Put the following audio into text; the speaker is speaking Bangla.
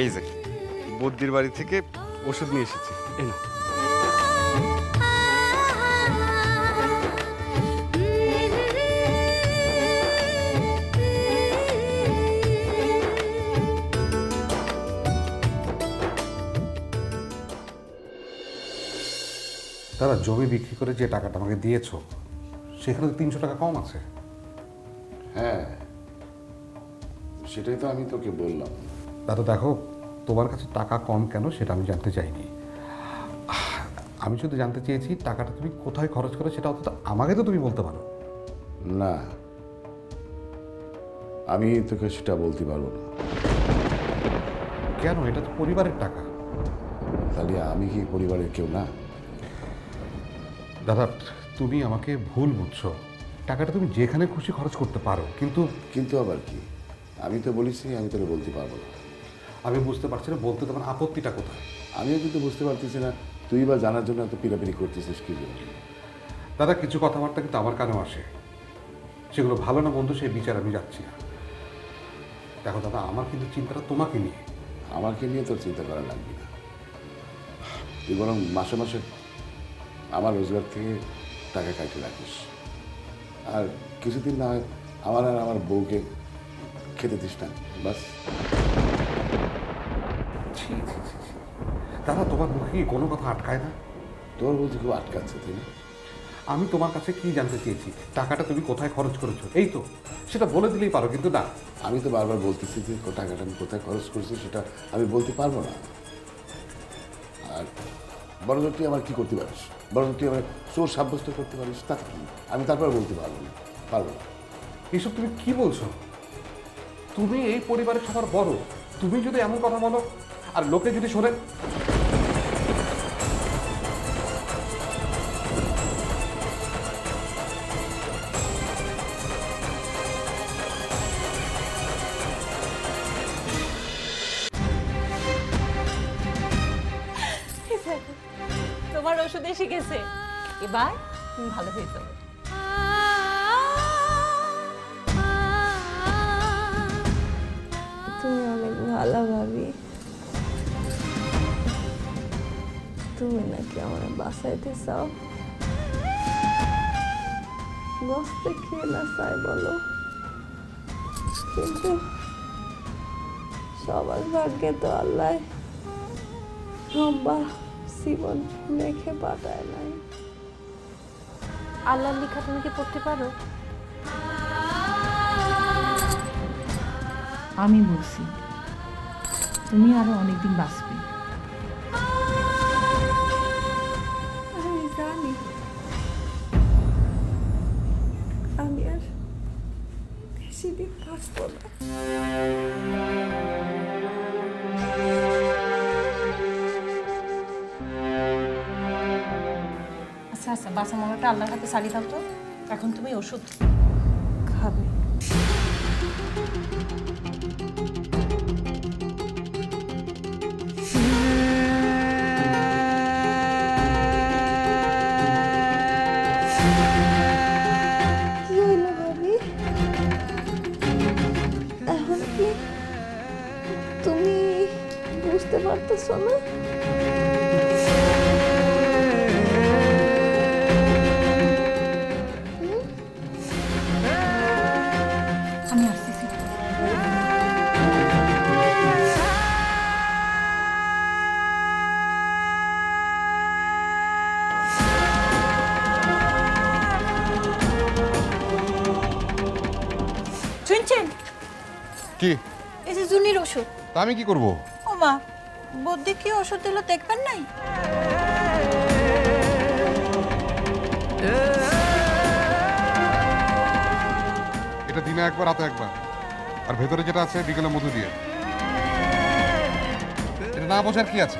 এই যে বদ্যির বাড়ি থেকে ওষুধ নিয়ে এসেছি, এই না। দাদা, জমি বিক্রি করে যে টাকাটা আমাকে দিয়েছো সেখানে তো 300 টাকা কম আছে। হ্যাঁ, সেটাই তো আমি তোকে বললাম। দাদা দেখো, তোমার কাছে টাকা কম কেন সেটা আমি জানতে চাইনি। আমি শুধু জানতে চেয়েছি টাকাটা তুমি কোথায় খরচ করো, সেটা অন্তত আমাকে তো তুমি বলতে পারো। না, আমি তোকে সেটা বলতে পারবো না। কেন? এটা তো পরিবারের টাকা। তাহলে আমি কি পরিবারের কেউ না? দাদা, তুমি আমাকে ভুল বুঝছো। টাকাটা তুমি যেখানে খুশি খরচ করতে পারো, কিন্তু কিন্তু আবার কি? আমি তো বলেছি আমি তোকে বলতে পারবো না। আমি বুঝতে পারছি না বলতে তোমার আপত্তিটা কোথায়। আমিও কিন্তু বুঝতে পারতেছি না তুই বা জানার জন্য এত পিড়াপিড়ি করতেছিস কি জন্য। দাদা, কিছু কথাবার্তা কিন্তু আমার কানেও আসে, সেগুলো ভালো না মন্দ সেই বিচার আমি যাচ্ছি না। দেখো দাদা, আমার কিন্তু চিন্তাটা তোমাকে নিয়ে। আমাকে নিয়ে তোর চিন্তা করা লাগবে না। তুই বরং মাসে মাসে আমার রোজগার থেকে টাকা কাটে রাখিস, আর কিছুদিন না হয় আমার আর আমার বউকে খেতে দিস না, বাস। ছি, ছি, ছি, ছি। দাদা, তোমার মুখে কি কোনো কথা আটকায় না? তোর বলতে খুব আটকাচ্ছে, তাই না? আমি তোমার কাছে কি জানতে চেয়েছি, টাকাটা তুমি কোথায় খরচ করেছো, এই তো সেটা বলে দিলেই পারো, কিন্তু না। আমি তো বারবার বলতেছি যে টাকাটা আমি কোথায় খরচ করছি সেটা আমি বলতে পারবো না। আর বরং তুই আমার কি করতে পারিস, বরং তুই আমার চোর সাব্যস্ত করতে পারিস, তা কি আমি তারপর বলতে পারবো না, পারবো না। এইসব তুমি কি বলছো? তুমি এই পরিবারের সবার বড়, তুমি যদি এমন কথা বলো আর লোকে যদি শোনে। তোমার ওষুধ এসে গেছে, এবার তুমি ভালো হয়ে যাবে। তুমি অনেক ভালো ভাবি। তুমি নাকি আমার বাসাইতে চাও? বসতে খেয়ে না চাই বলো, কিন্তু সবার ভাগ্যে তো আল্লাহ লম্বা জীবন লেখে পাঠায় নাই। আল্লাহর লেখা তুমি কি পড়তে পারো? আমি বলছি তুমি আরো অনেকদিন বাঁচবে। আমি জানি আমি আর বেশি দিন থাকবো না। আচ্ছা আচ্ছা, বাসা মলাটা আল্লাহর হাতে ছাড়িয়ে দাও তো। এখন তুমি ওষুধ খাবে। কি হইল ভাবি? এখন কি তুমি বুঝতে পারতেছ না? আমি আসতেছি। শুনছেন? কি? এই যে জুনির ওষুধ। তা আমি কি করব? ও মা, বদ্যি কি ওষুধ দিল দেখবেন নাই? এটা দিনে একবার, রাতে একবার, আর ভেতরে যেটা আছে বিকেলে মধু দিয়ে। এটা না বোঝার কি আছে?